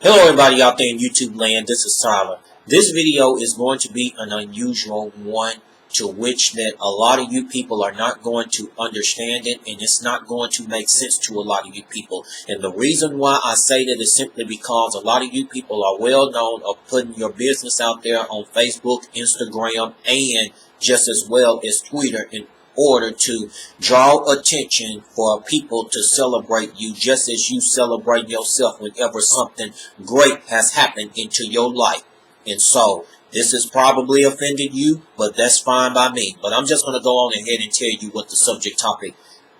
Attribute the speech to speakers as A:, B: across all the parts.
A: Hello everybody out there in YouTube land, this is Tyler. This video is going to be an unusual one to which that a lot of you people are not going to understand it, and it's not going to make sense to a lot of you people. And the reason why I say that is simply because a lot of you people are well known of putting your business out there on Facebook, Instagram, and just as well as Twitter in order to draw attention for people to celebrate you just as you celebrate yourself whenever something great has happened into your life. And so this has probably offended you, but that's fine by me. But I'm just going to go on ahead and tell you what the subject topic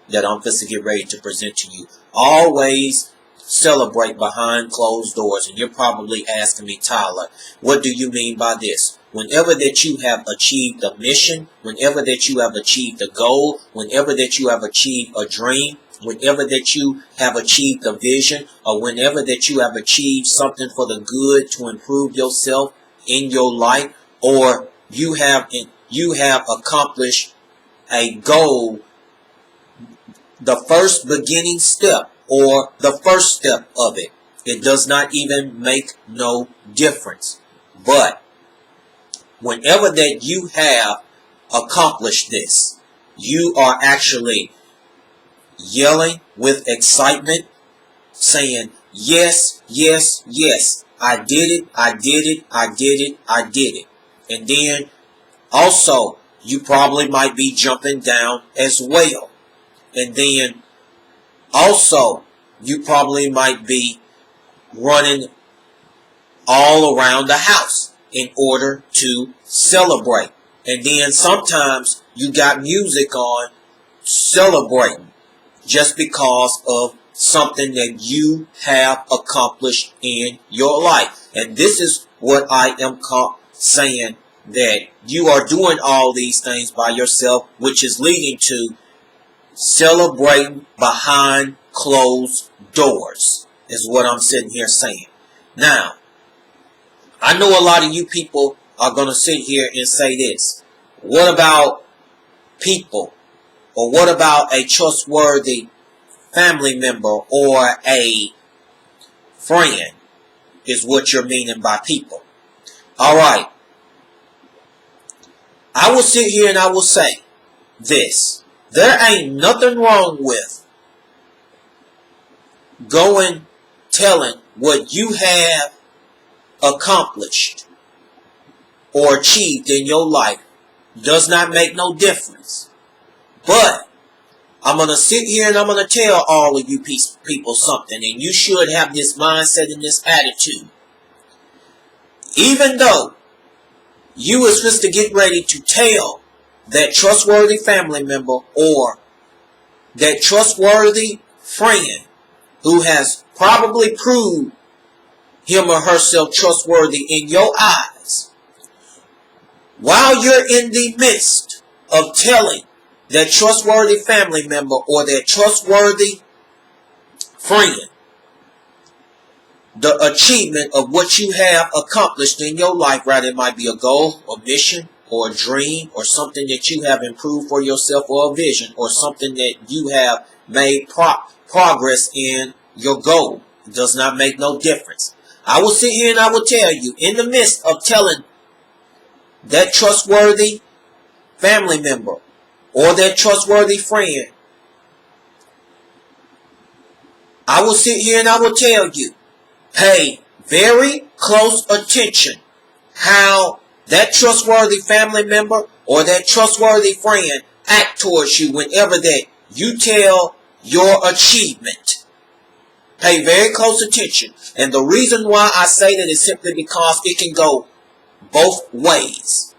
A: that I'm going to get ready to present to you. Always celebrate behind closed doors. And you're probably asking me, Tyler, what do you mean by this? Whenever that you have achieved a mission, whenever that you have achieved a goal, whenever that you have achieved a dream, whenever that you have achieved a vision, or whenever that you have achieved something for the good to improve yourself in your life, or you have accomplished a goal, the first beginning step or the first step of it, it does not even make no difference. But whenever that you have accomplished this, you are actually yelling with excitement, saying, yes, yes, yes, I did it, I did it, I did it, I did it. And then also, you probably might be jumping down as well. And then also, you probably might be running all around the house in order to celebrate. And then sometimes you got music on celebrating just because of something that you have accomplished in your life. And this is what I am saying, that you are doing all these things by yourself, which is leading to celebrating behind closed doors, is what I'm sitting here saying. Now, I know a lot of you people are going to sit here and say this. What about people? Or what about a trustworthy family member or a friend is what you're meaning by people. Alright. I will sit here and I will say this. There ain't nothing wrong with telling what you have accomplished or achieved in your life. Does not make no difference. But I'm going to sit here and I'm going to tell all of you people something, and you should have this mindset and this attitude. Even though you is supposed to get ready to tell that trustworthy family member or that trustworthy friend who has probably proved him or herself trustworthy in your eyes, while you're in the midst of telling that trustworthy family member or that trustworthy friend the achievement of what you have accomplished in your life, right? It might be a goal, a mission, or a dream, or something that you have improved for yourself, or a vision, or something that you have made progress in your goal. It does not make no difference. I will sit here and I will tell you, in the midst of telling that trustworthy family member or that trustworthy friend, I will sit here and I will tell you, pay very close attention how that trustworthy family member or that trustworthy friend act towards you whenever that you tell your achievement. Pay very close attention. And the reason why I say that is simply because it can go both ways.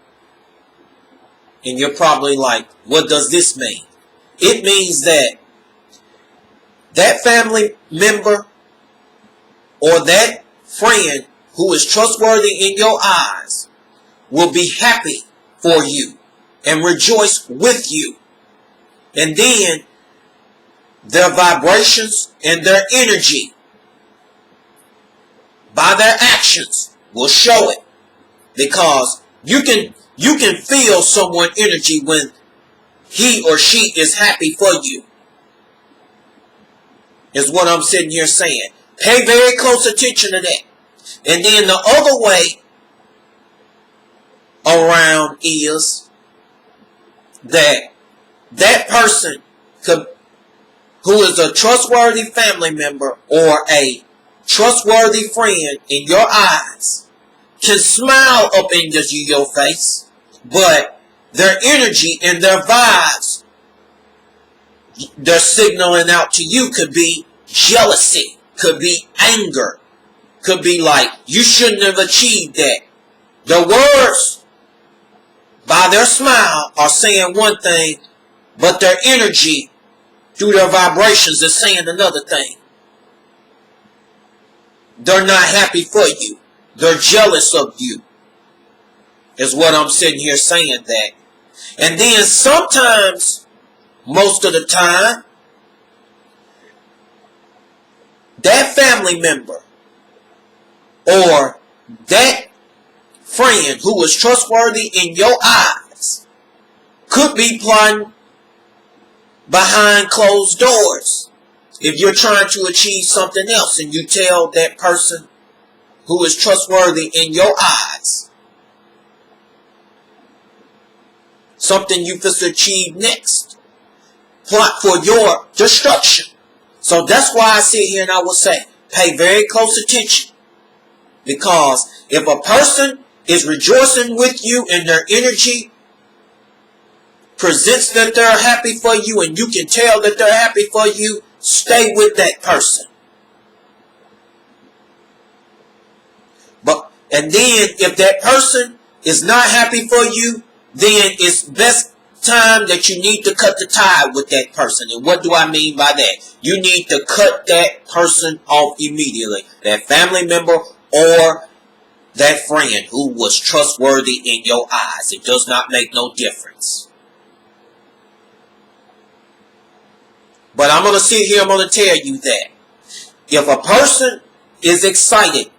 A: And you're probably like, what does this mean? It means that that family member or that friend who is trustworthy in your eyes will be happy for you and rejoice with you. And then their vibrations and their energy by their actions will show it. Because you can feel someone's energy when he or she is happy for you. Is what I'm sitting here saying. Pay very close attention to that. And then the other way around is that that person could, who is a trustworthy family member or a trustworthy friend in your eyes, can smile up into your face, but their energy and their vibes they're signaling out to you could be jealousy, could be anger, could be like, you shouldn't have achieved that. The words by their smile are saying one thing, but their energy through their vibrations is saying another thing. They're not happy for you. They're jealous of you, is what I'm sitting here saying that. And then sometimes, most of the time, that family member or that friend who was trustworthy in your eyes could be plotting behind closed doors. If you're trying to achieve something else and you tell that person who is trustworthy in your eyes something you must achieve next, plot for your destruction. So that's why I sit here and I will say, pay very close attention. Because if a person is rejoicing with you and their energy presents that they're happy for you and you can tell that they're happy for you, stay with that person. And then if that person is not happy for you, then it's best time that you need to cut the tie with that person. And what do I mean by that? You need to cut that person off immediately. That family member or that friend who was trustworthy in your eyes. It does not make no difference. But I'm going to sit here, I'm going to tell you that if a person is excited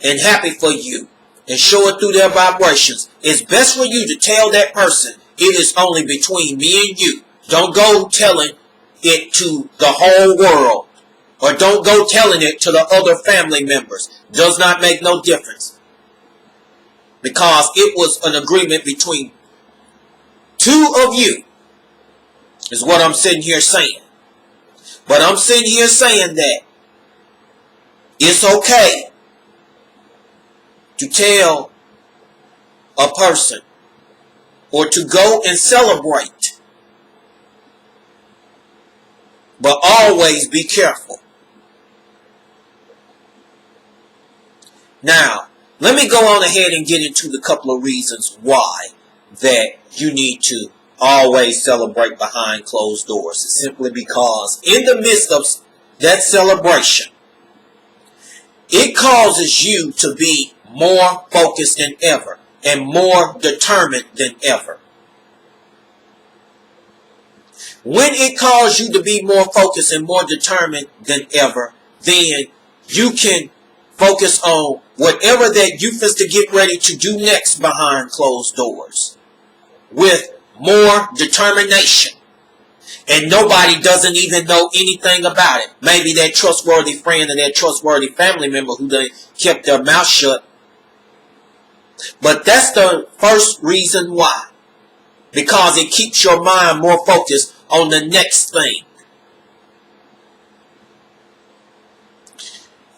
A: and happy for you and show it through their vibrations, it's best for you to tell that person it is only between me and you. Don't go telling it to the whole world, or don't go telling it to the other family members. Does not make no difference, because it was an agreement between two of you, is what I'm sitting here saying. But I'm sitting here saying that it's okay to tell a person or to go and celebrate, but always be careful. Now, let me go on ahead and get into the couple of reasons why that you need to always celebrate behind closed doors. It's simply because in the midst of that celebration, it causes you to be more focused than ever and more determined than ever. When it causes you to be more focused and more determined than ever, then you can focus on whatever that you feel to get ready to do next behind closed doors with more determination. And nobody doesn't even know anything about it. Maybe that trustworthy friend or that trustworthy family member who they kept their mouth shut. But that's the first reason why. Because it keeps your mind more focused on the next thing.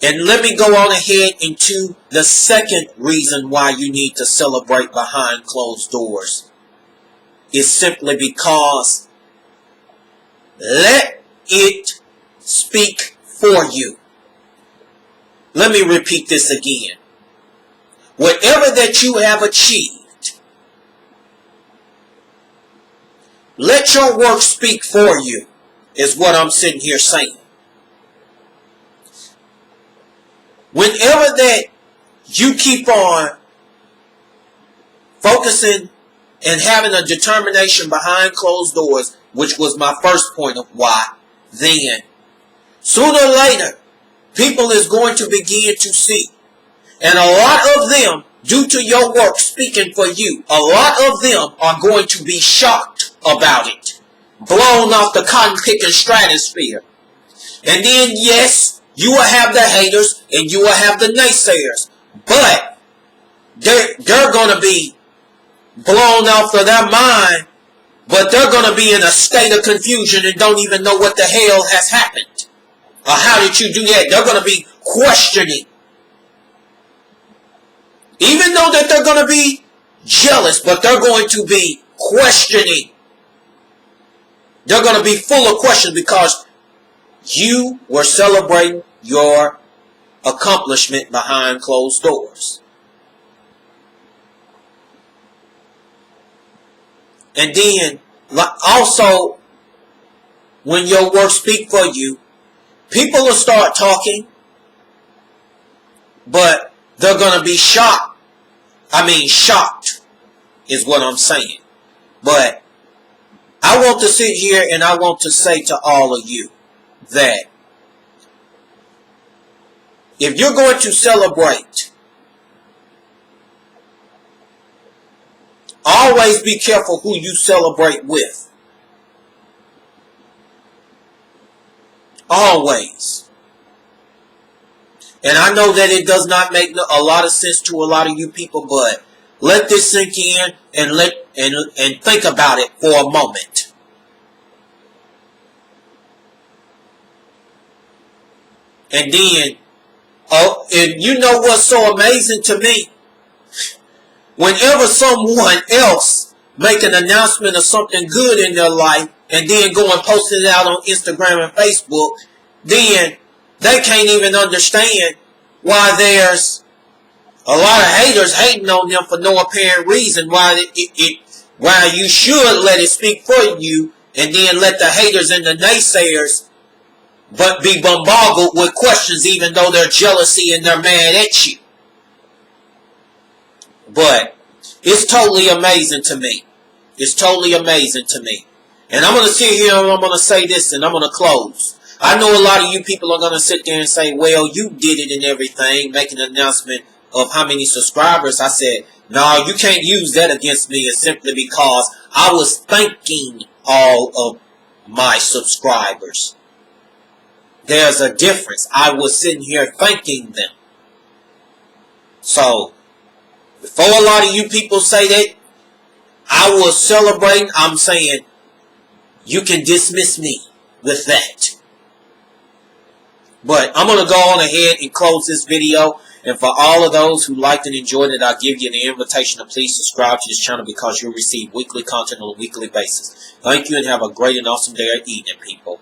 A: And let me go on ahead into the second reason why you need to celebrate behind closed doors. It's simply because let it speak for you. Let me repeat this again. Whatever that you have achieved, let your work speak for you, is what I'm sitting here saying. Whenever that you keep on focusing and having a determination behind closed doors, which was my first point of why, then sooner or later, people is going to begin to see. And a lot of them, due to your work speaking for you, a lot of them are going to be shocked about it. Blown off the cotton-picking stratosphere. And then, yes, You will have the haters and you will have the naysayers. But they're going to be blown off of their mind, but they're going to be in a state of confusion and don't even know what the hell has happened. Or how did you do that? They're going to be questioning. Even though that they're going to be jealous, but they're going to be questioning. They're going to be full of questions because you were celebrating your accomplishment behind closed doors. And then, also, when your work speaks for you, people will start talking, but they're going to be shocked. Shocked is what I'm saying. But I want to sit here and I want to say to all of you that if you're going to celebrate, always be careful who you celebrate with. Always. And I know that it does not make a lot of sense to a lot of you people, but let this sink in and think about it for a moment. And then, and you know what's so amazing to me? Whenever someone else make an announcement of something good in their life and then go and post it out on Instagram and Facebook, then they can't even understand why there's a lot of haters hating on them for no apparent reason. Why you should let it speak for you, and then let the haters and the naysayers but be bombarded with questions, even though they're jealousy and they're mad at you. But it's totally amazing to me. It's totally amazing to me. And I'm going to sit here and I'm going to say this and I'm going to close. I know a lot of you people are going to sit there and say, well, you did it and everything, make an announcement of how many subscribers. I said, no, you can't use that against me. It's simply because I was thanking all of my subscribers. There's a difference. I was sitting here thanking them. So, before a lot of you people say that I was celebrating, I'm saying you can dismiss me with that. But I'm going to go on ahead and close this video. And for all of those who liked and enjoyed it, I'll give you an invitation to please subscribe to this channel because you'll receive weekly content on a weekly basis. Thank you and have a great and awesome day or evening, people.